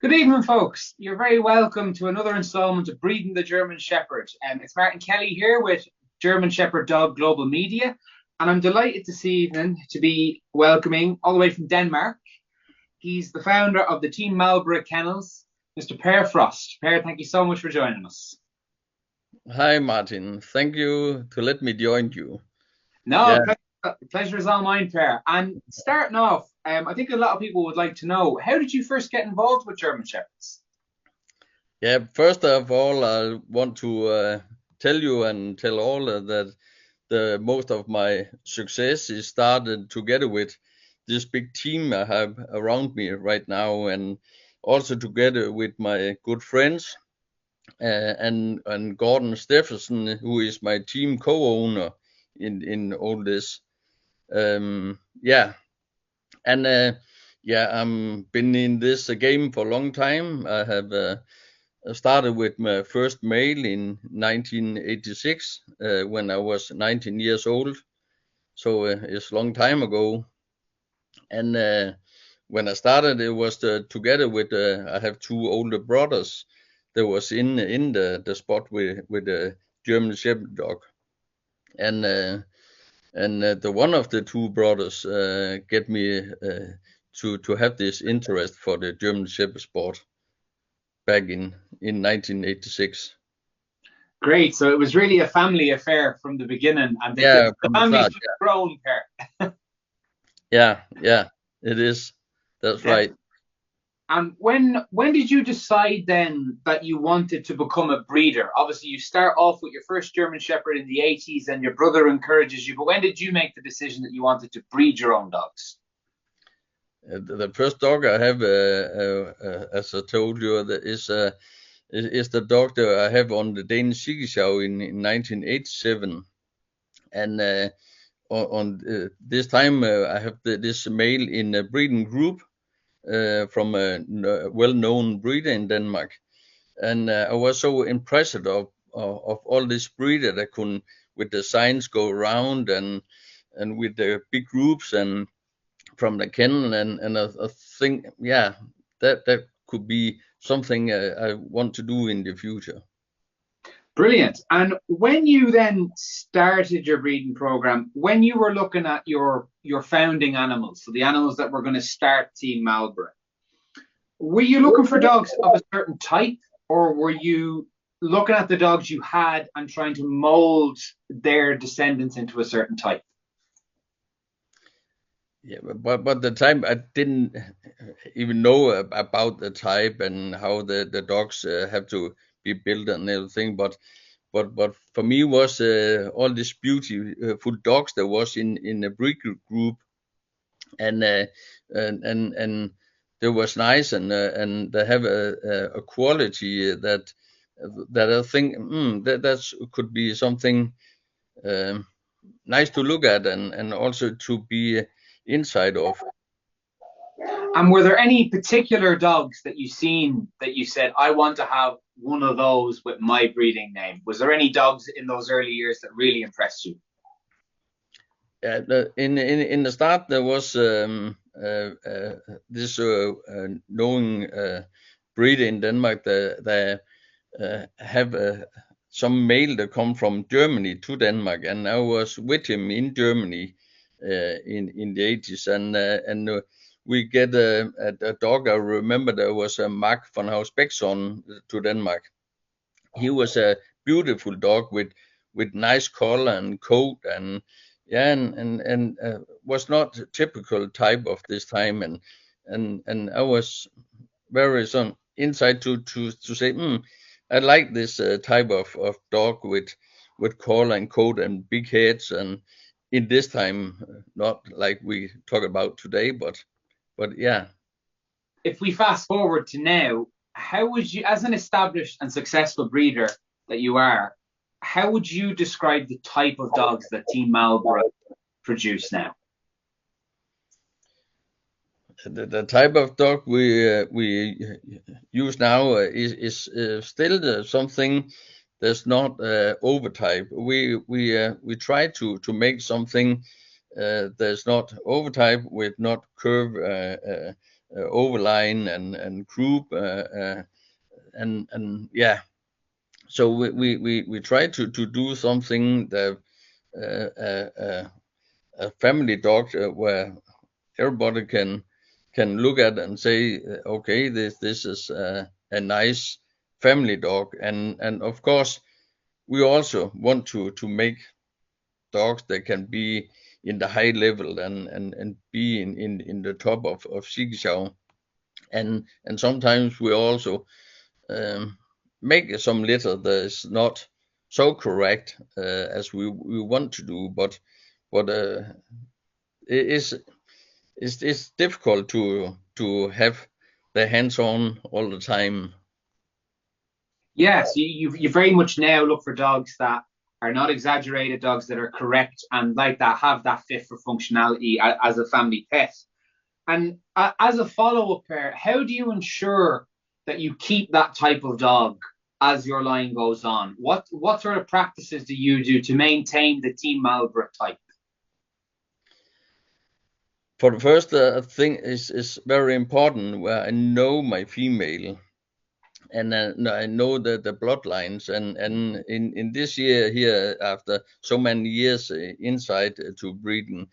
Good evening, folks. You're very welcome to another installment of Breeding the German Shepherd. It's Martin Kelly here with German Shepherd Dog Global Media, and I'm delighted this evening to be welcoming all the way from Denmark. He's the founder of the Team Marlborough Kennels, Mr. Per Frost. Per, thank you so much for joining us. Hi, Martin. Thank you to let me join you. Yeah, No, pleasure is all mine, Per. And starting off, I think a lot of people would like to know, how did you first get involved with German Shepherds? yeah. First of all, I want to tell you and tell all that the most of my success is started together with this big team I have around me right now, and also together with my good friends and Gordon Stephenson, who is my team co-owner in all this. Yeah, and yeah, been in this game for a long time. I have started with my first mail in 1986 when I was 19 years old. So it's a long time ago. And when I started, it was together with I have two older brothers that was in the spot with the German Shepherd dog, and the one of the two brothers get me to have this interest for the German Shepherd sport back in 1986. Great. So it was really a family affair from the beginning, and Yeah, the from the family start. should have grown, Per. Yeah, it is. That's right. And when did you decide then that you wanted to become a breeder? Obviously, you start off with your first German Shepherd in the 80s, and your brother encourages you. But when did you make the decision that you wanted to breed your own dogs? The first dog I have, as I told you, is the dog that I have on the Danish Show in 1987, and on this time I have this male in a breeding group from a well-known breeder in Denmark, and I was so impressed of all this breeder that could with the signs go around and with the big groups and from the kennel and I think yeah that could be something I want to do in the future. Brilliant. And when you then started your breeding program, when you were looking at your founding animals, so the animals that were going to start Team Marlborough, were you looking for dogs of a certain type, or were you looking at the dogs you had and trying to mold their descendants into a certain type? Yeah, but the time I didn't even know about the type and how the dogs have to be built and everything. But for me was all these beautiful dogs that was in a breed group and and it was nice and they have a quality that I think that could be something um, nice to look at and also to be inside of. And were there any particular dogs that you seen that you said, I want to have one of those with my breeding name? Was there any dogs in those early years that really impressed you? In the start there was this knowing breed in Denmark that they have some male that come from Germany to Denmark, and I was with him in Germany in the 80s, and we get a dog. I remember there was a Mark von Hausbeckson to Denmark. He was a beautiful dog with nice color and coat and yeah and was not typical type of this time and I was very some inside to say I like this type of dog with collar and coat and big heads and in this time not like we talk about today but yeah. If we fast forward to now, how would you, as an established and successful breeder that you are, how would you describe the type of dogs that Team Marlborough produce now? The type of dog we use now is still something that's not overtype. We try to make something that's not overtype with not curve overline and group, and yeah. So we try to do something that a family dog where everybody can look at and say, okay, this is a nice family dog, and of course we also want to make dogs that can be in the high level and be in the top of Zigzag, and sometimes we also make some litter that is not so correct as we want to do, but it is it's difficult to have the hands on all the time. Yes, you very much now look for dogs that are not exaggerated, dogs that are correct and like that have that fit for functionality as a family pet. And as a follow up pair, how do you ensure that you keep that type of dog as your line goes on? What sort of practices do you do to maintain the Team Marlborough type? For the first thing is very important where I know my female, and I know the bloodlines, and in this year here, after so many years inside to breeding,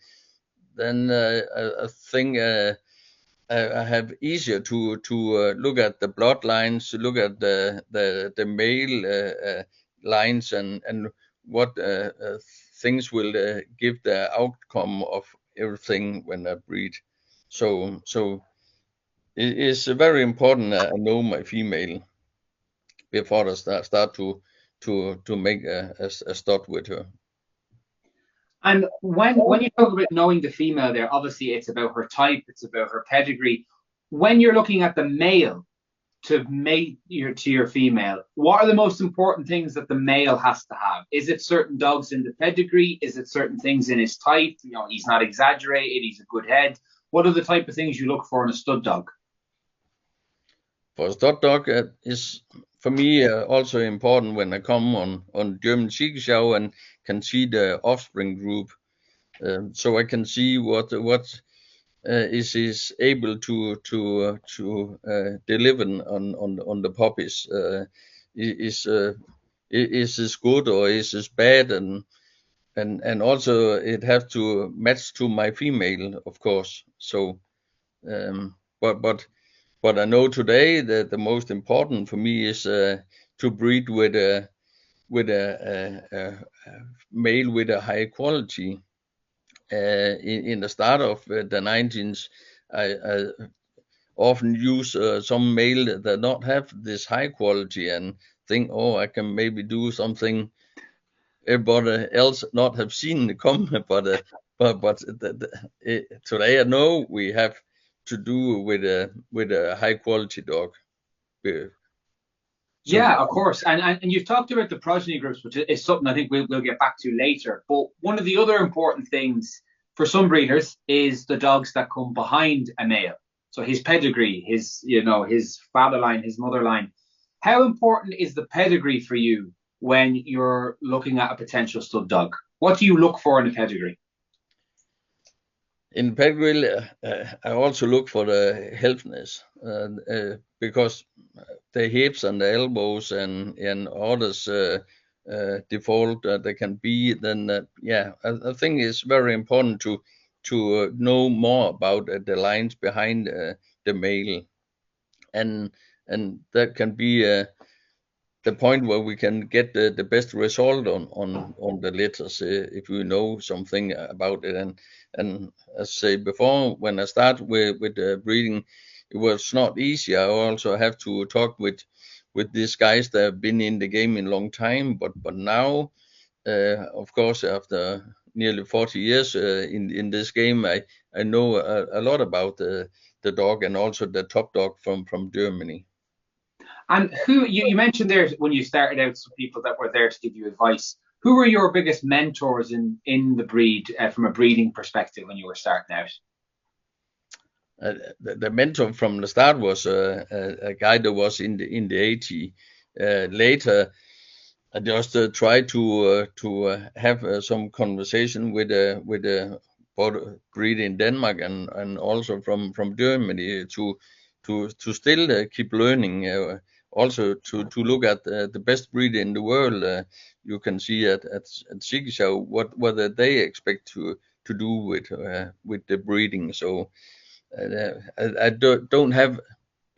then I think I have easier to look at the bloodlines, look at the male lines, and what things will give the outcome of everything when I breed. So it is very important I know my female before I start to make a start with her. And when you talk about knowing the female there, obviously it's about her type, it's about her pedigree. When you're looking at the male to mate to your female, what are the most important things that the male has to have? Is it certain dogs in the pedigree? Is it certain things in his type? You know, he's not exaggerated, he's a good head. What are the type of things you look for in a stud dog? For a stud dog is for me also important when I come on German Chica Show and can see the offspring group, so I can see what is able to deliver on the puppies. Is is this good or is this bad, and also it has to match to my female, of course. So but I know today that the most important for me is to breed with a male with a high quality. In the start of the 19s, I often use some male that not have this high quality and think, oh, I can maybe do something everybody else not have seen come, today I know we have to do with a high quality dog. So Yeah, of course. And you've talked about the progeny groups, which is something I think we'll get back to later. But one of the other important things for some breeders is the dogs that come behind a male. So his pedigree, his father line, his mother line. How important is the pedigree for you when you're looking at a potential stud dog? What do you look for in a pedigree? in pedigree, I also look for the healthiness, because the hips and the elbows and others default they can be, then yeah, I think it's very important to know more about the lines behind the male, and that can be the point where we can get the best result on the letters if we know something about it. And as I say before, when I start with breeding, it was not easy. I also have to talk with these guys that have been in the game in a long time. But now, of course, after nearly 40 years in this game, I know a lot about the dog, and also the top dog from Germany. And who you mentioned there when you started out, some people that were there to give you advice. Who were your biggest mentors in the breed from a breeding perspective when you were starting out? The mentor from the start was a guy that was in the 80s. Later, I just tried to have some conversation with breed in Denmark and also from Germany to still keep learning. Also to look at the best breed in the world. You can see at Ziegler what they expect to do with the breeding. So I don't have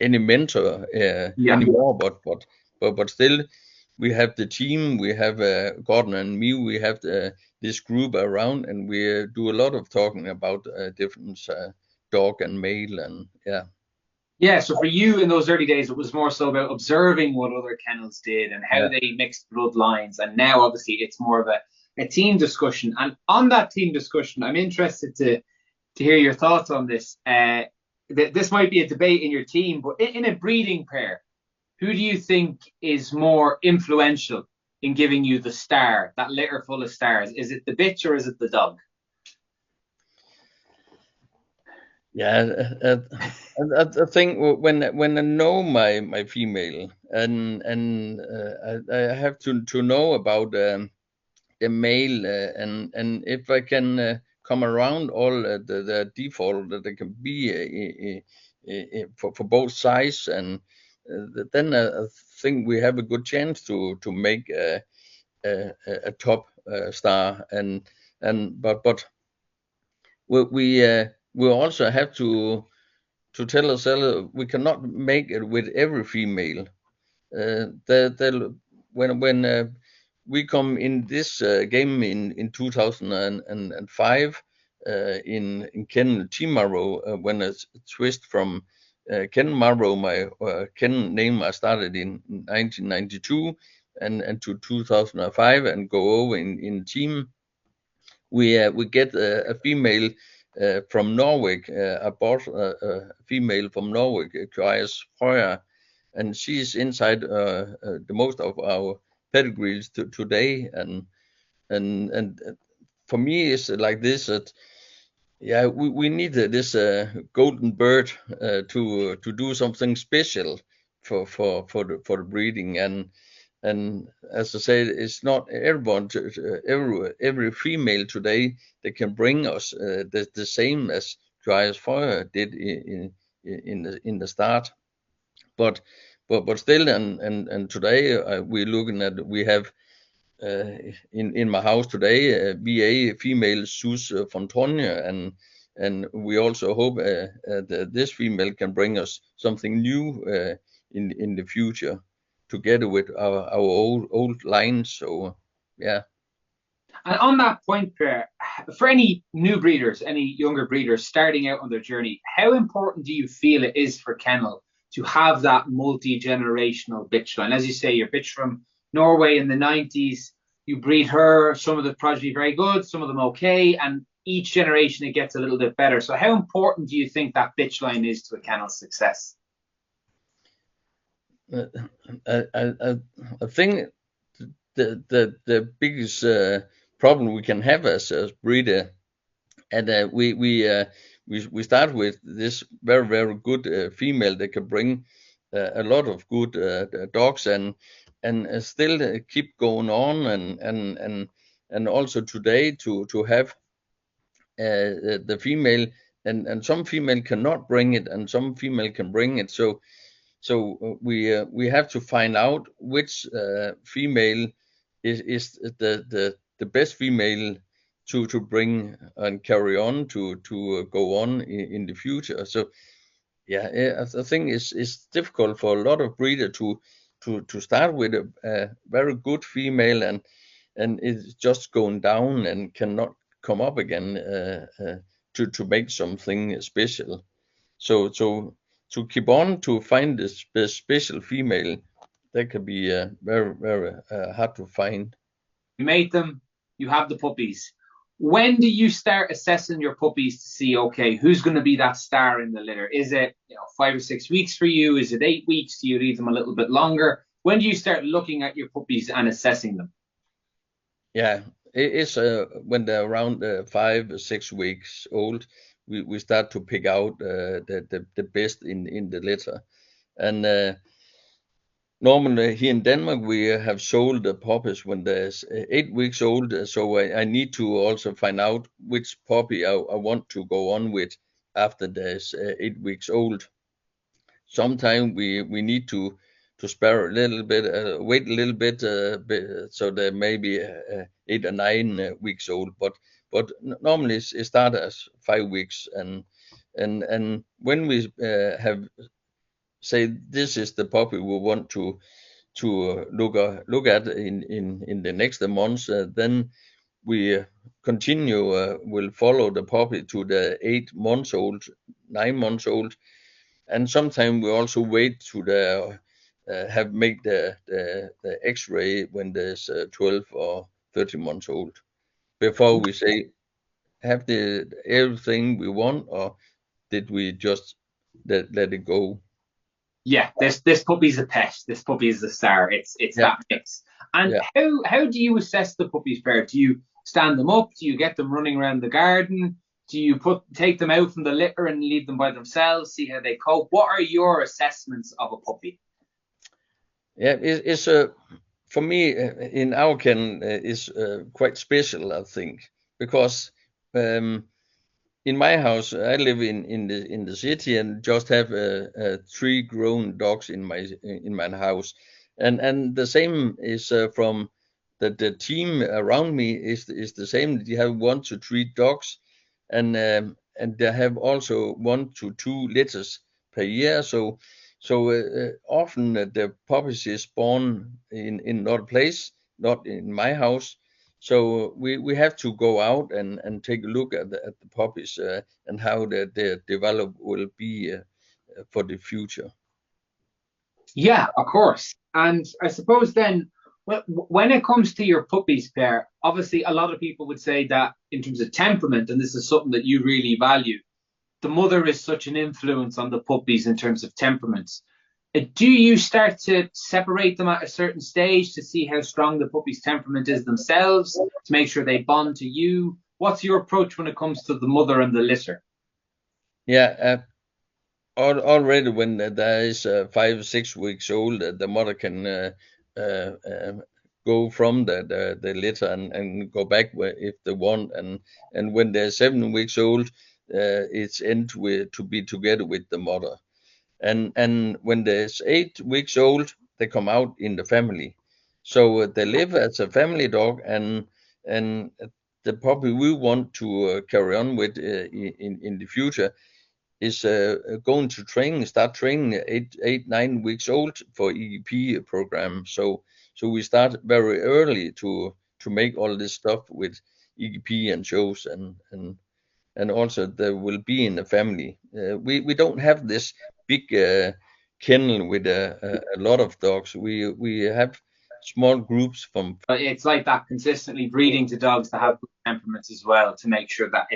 any mentor Yeah. anymore, but still we have the team, we have Gordon and me, we have this group around, and we do a lot of talking about different dog and male, and yeah. Yeah, so for you in those early days, it was more so about observing what other kennels did and how Yeah. they mixed bloodlines. And now, obviously, it's more of a team discussion. And on that team discussion, I'm interested to hear your thoughts on this. This might be a debate in your team, but in a breeding pair, who do you think is more influential in giving you the star, that litter full of stars? Is it the bitch or is it the dog? Yeah, I think when I know my female and I have to know about the male and if I can come around all the default that there can be for both sides, and then I think we have a good chance to make a top star, and but we also have to tell ourselves we cannot make it with every female. When we come in this game in 2005 in Ken Timaro, when I switched from Ken Marrow, my Ken name I started in 1992 and to 2005 and go over in team. We get a female from Norway, a female from Norway, Kajs Frøya, and she's inside the most of our pedigrees today. And for me, it's like this that yeah, we need this golden bird to do something special for the breeding. And as I said, it's not everyone, every female today that can bring us the same as Dryas Fire did in the start. But still, and today we're looking at we have in my house today VA female Sus von Tronje, and we also hope that this female can bring us something new in the future together with our old lines. So yeah. And on that point, Per, for any new breeders, any younger breeders starting out on their journey, how important do you feel it is for kennel to have that multi-generational bitch line? As you say, your bitch from Norway in the 90s, you breed her, some of the progeny very good, some of them okay, and each generation it gets a little bit better. So how important do you think that bitch line is to a kennel's success? I think the biggest problem we can have as a breeder, and we start with this very good female that can bring a lot of good dogs, and still keep going on, and also today to have the female, and some female cannot bring it and some female can bring it. So we have to find out which female is the best female to bring and carry on to go on in the future. So yeah, I think it's difficult for a lot of breeder to start with a very good female, and it's just going down and cannot come up again to make something special. So to keep on to find this special female, that can be very hard to find. You mate them, you have the puppies. When do you start assessing your puppies to see, okay, who's going to be that star in the litter? Is it 5 or 6 weeks for you? Is it 8 weeks? Do you leave them a little bit longer? When do you start looking at your puppies and assessing them? Yeah, it's when they're around 5 or 6 weeks old, we start to pick out the best in the litter, and Normally here in Denmark, we have sold the puppies when there's 8 weeks old. So I need to also find out which puppy I want to go on with after there's 8 weeks old. Sometimes we need to spare a little bit, wait a little bit, so they may be 8 or 9 weeks old. But normally it starts as 5 weeks, and when we have say this is the puppy we want to look at in the next months, then we continue will follow the puppy to the 8 months old, 9 months old, and sometimes we also wait to the have make the X-ray when there's 12 or 13 months old before we say have the everything we want, or did we just let it go. Yeah, this puppy's a pet. This puppy is a star. It's Yeah, that mix. And yeah. how do you assess the puppies, Per? Do you stand them up? Do you get them running around the garden? Do you take them out from the litter and leave them by themselves, see how they cope? What are your assessments of a puppy? Yeah, it's for me in our kennel is quite special, I think, because um, in my house I live in the city and just have 3 grown dogs in my house, and the same is from the team around me is the same. They have 1 to 3 dogs, and they have also 1 to 2 litters per year. So often the puppies is born in another place, not in my house. So we have to go out and take a look at the puppies and how they develop will be for the future. Yeah, of course. And I suppose then, when it comes to your puppies, Per, obviously a lot of people would say that in terms of temperament, and this is something that you really value, the mother is such an influence on the puppies in terms of temperaments. Do you start to separate them at a certain stage to see how strong the puppy's temperament is themselves, to make sure they bond to you? What's your approach when it comes to the mother and the litter? Yeah, already when there is 5 or 6 weeks old, the mother can uh, uh, go from the litter and go back if they want, and when they're 7 weeks old, it's end with to be together with the mother, and when there's 8 weeks old, they come out in the family, so they live as a family dog, and the puppy we want to carry on with in the future is going to start training at 9 weeks old for EEP program. So we start very early to make all this stuff with EEP and shows, and also there will be in the family. We don't have this big kennel with a lot of dogs. We have small groups from. But it's like that consistently breeding to dogs that have good temperaments as well to make sure that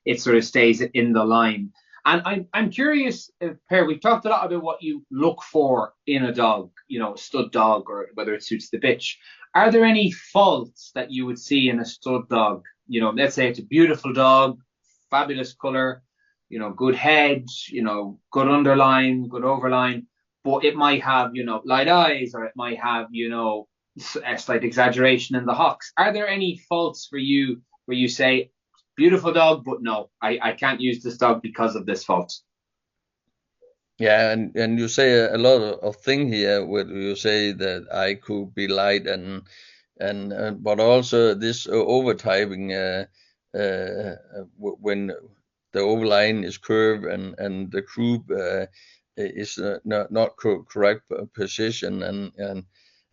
it sort of stays in the line. And I'm curious, Per, we've talked a lot about what you look for in a dog, a stud dog or whether it suits the bitch. Are there any faults that you would see in a stud dog? Let's say it's a beautiful dog, fabulous color, good head, good underline, good overline, but it might have, light eyes, or it might have, a slight exaggeration in the hocks. Are there any faults for you where you say, beautiful dog, but no, I can't use this dog because of this fault? Yeah, and you say a lot of thing here where you say that I could be light and but also this overtyping when the overline is curved and the croup is not correct position,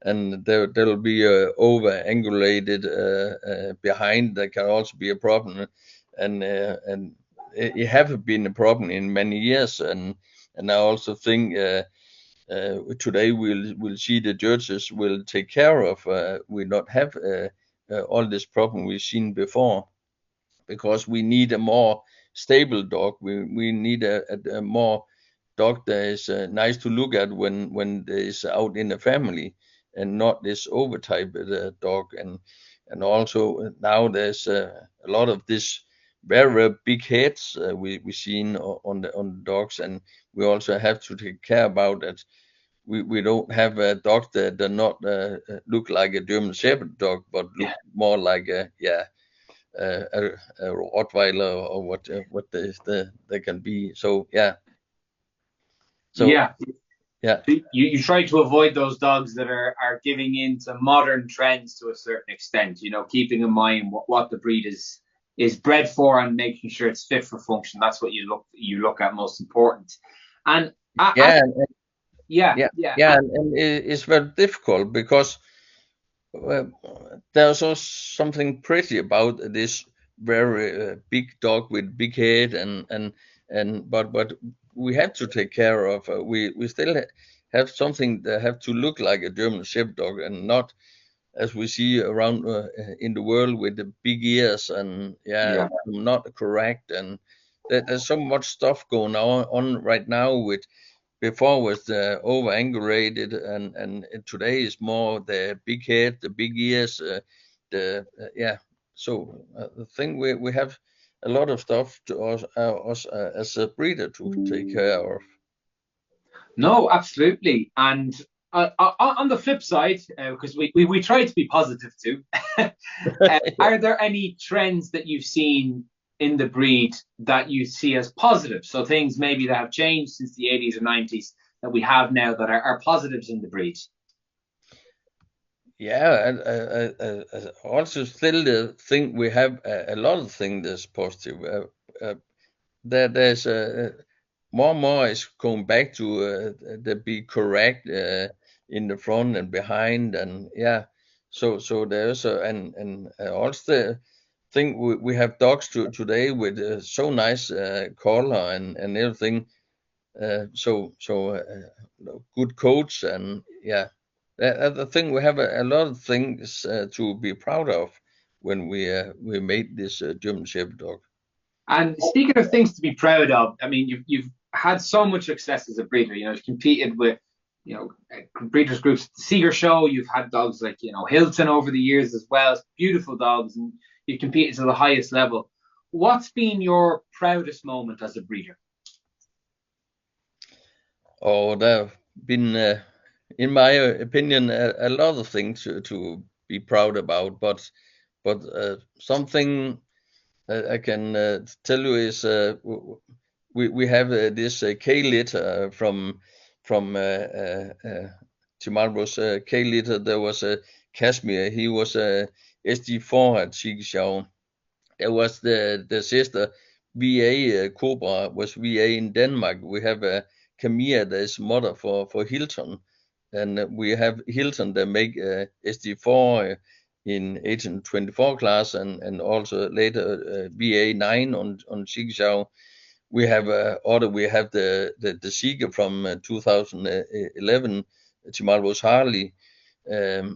and there'll be over angulated behind. That can also be a problem, and it have been a problem in many years, and I also think today we'll see the judges will take care of we not have all this problem we've seen before, because we need a more stable dog. We need a more dog that is nice to look at when there is out in the family, and not this overtyped dog. And also now there's a lot of this very big heads we seen on the dogs, and we also have to take care about that. we don't have a dog that do not look like a German Shepherd dog, but look more like a Rottweiler or what they can be. So yeah. So Yeah. yeah. You try to avoid those dogs that are giving in to modern trends to a certain extent, you know, keeping in mind what the breed is bred for and making sure it's fit for function. That's what you look at most important. And Yeah, yeah. and it's very difficult because uh, there's also something pretty about this very big dog with big head and but we have to take care of. We still have something that have to look like a German Shepherd dog and not as we see around in the world with the big ears and Yeah. not correct and there's so much stuff going on right now with before was the over angulated and today is more the big head, the big ears, the yeah. So I think we have a lot of stuff to us as a breeder to take care of. No, absolutely. And on the flip side, because we try to be positive too, are there any trends that you've seen in the breed that you see as positive? So things maybe that have changed since the 80s or 90s that we have now that are positives in the breed. Yeah, and I also still think we have a lot of things that's positive. There's more and more is going back to the be correct in the front and behind and yeah. So there's and also the thing we have dogs today with so nice color and everything. Good coats and yeah. I think we have a lot of things to be proud of when we made this German Shepherd dog. And speaking of things to be proud of, I mean, you've had so much success as a breeder. You know, you've competed with, you know, breeders groups at the Seeger Show. You've had dogs like, you know, Hilton over the years as well. Beautiful dogs, and you've competed to the highest level. What's been your proudest moment as a breeder? Oh, there have been, in my opinion, a lot of things to be proud about, but something I can tell you is we have this K litter from Tim Albro's K litter. There was a Kashmir. He was a SD4 at Chigishaw. There was the sister VA Cobra was VA in Denmark. We have a Camilla that is mother for Hilton, and we have Hilton that make SD4 in 1824 class and also later VA9 on Chigishaw. We have we have the Seeger from 2011, Chimalbos Harley.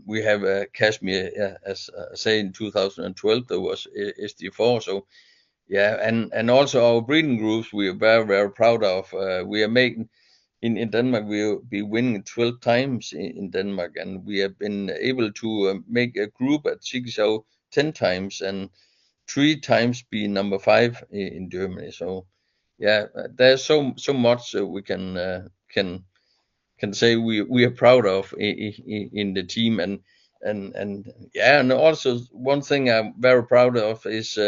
We have Kashmir, as I say, in 2012 there was SD4. So yeah, and also our breeding groups we are very proud of. We are making in Denmark we will be winning 12 times in Denmark, and we have been able to make a group at Chigishaw 10 times and 3 times be number 5 in Germany. So yeah, there's so much we can say we are proud of in the team and yeah, and also one thing I'm very proud of is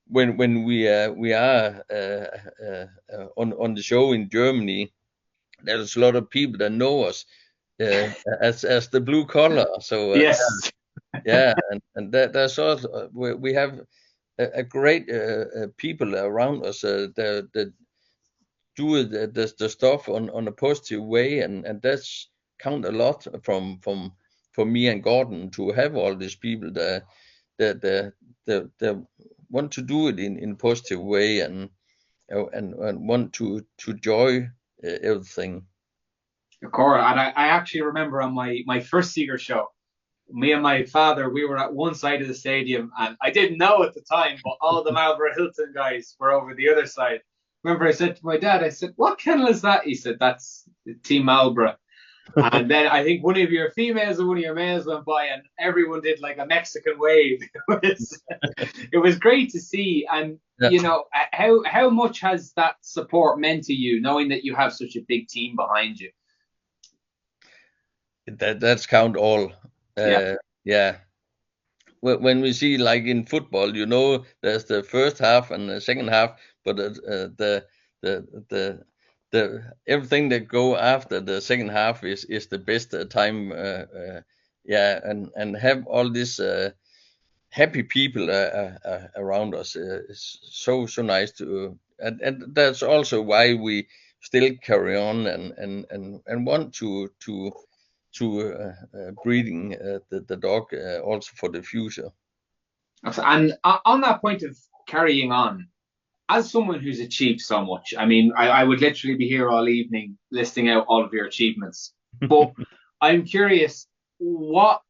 when we are on the show in Germany, there's a lot of people that know us uh, as the blue collar. So Yes. yeah, and there's also we have a great people around us that do the stuff on a positive way, and that's count a lot from for me and Gordon to have all these people that want to do it in positive way and want to enjoy everything. Cora, and I actually remember on my first Seeger show, me and my father, we were at one side of the stadium, and I didn't know at the time, but all the Marlborough Hilton guys were over the other side. Remember, I said to my dad, I said, "What kennel is that?" He said, "That's Team Marlborough." And then I think one of your females and one of your males went by, and everyone did like a Mexican wave. It was great to see. And Yeah. you know, how much has that support meant to you, knowing that you have such a big team behind you? That's count all. Yeah. Yeah. When we see like in football, there's the first half and the second half, but the everything that go after the second half is the best time. Yeah, and have all these happy people around us is so nice to, and that's also why we still carry on and want to breeding the dog also for the future. And on that point of carrying on, as someone who's achieved so much, I mean, I would literally be here all evening listing out all of your achievements. But I'm curious, what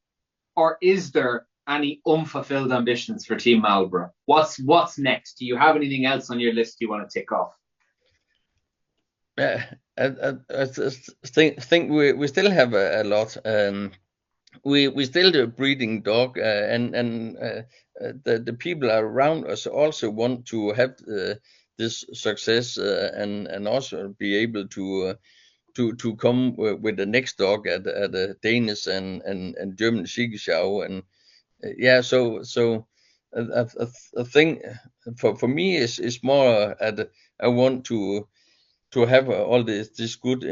or is there any unfulfilled ambitions for Team Marlborough? What's next? Do you have anything else on your list you want to tick off? Yeah, I think we still have a lot. We still do breeding dog, the people around us also want to have this success, and also be able to come with the next dog at a Danish and German Siegesschau, and yeah, so I think for me is more at I want to have all this good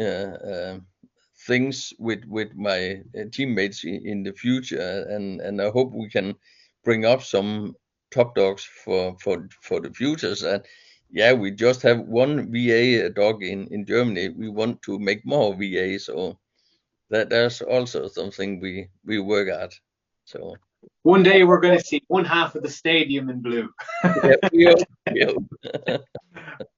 things with my teammates in the future, and I hope we can bring up some top dogs for the futures. And yeah, we just have one VA dog in Germany. We want to make more VA, so there's also something we work at. So One day we're going to see one half of the stadium in blue. yeah, we hope.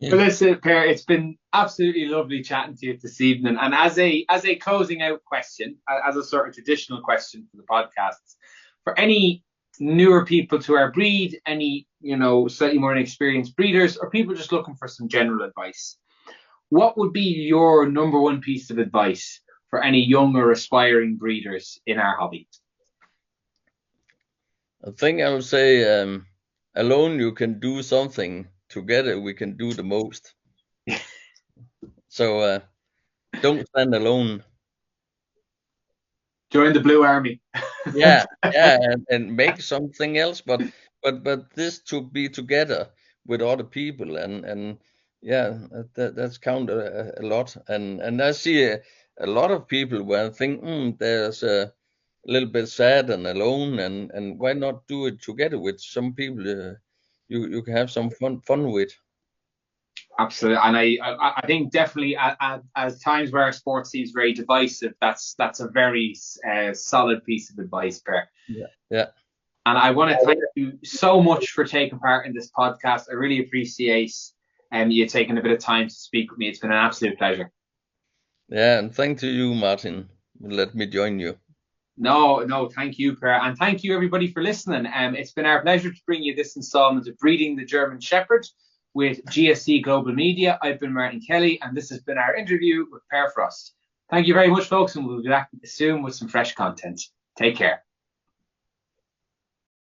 Well, listen, Per, it's been absolutely lovely chatting to you this evening. And as a closing out question, as a sort of traditional question for the podcasts, for any newer people to our breed, any slightly more inexperienced breeders, or people just looking for some general advice, what would be your number one piece of advice for any young or aspiring breeders in our hobby? I think I would say, alone you can do something. Together we can do the most. So don't stand alone. Join the Blue Army. Yeah, and make something else, but this to be together with other people, and yeah, that's count a lot. And I see a lot of people where I think there's a little bit sad and alone, and why not do it together with some people you can have some fun with. Absolutely, and I think definitely as times where sports seems very divisive, that's a very solid piece of advice, Per. Yeah. And I want to thank you so much for taking part in this podcast. I really appreciate you taking a bit of time to speak with me. It's been an absolute pleasure. Yeah, and thank to you, Martin. Let me join you. No, thank you, Per. And thank you, everybody, for listening. It's been our pleasure to bring you this installment of Breeding the German Shepherd with GSC Global Media. I've been Martin Kelly, and this has been our interview with Per Frost. Thank you very much, folks, and we'll be back soon with some fresh content. Take care.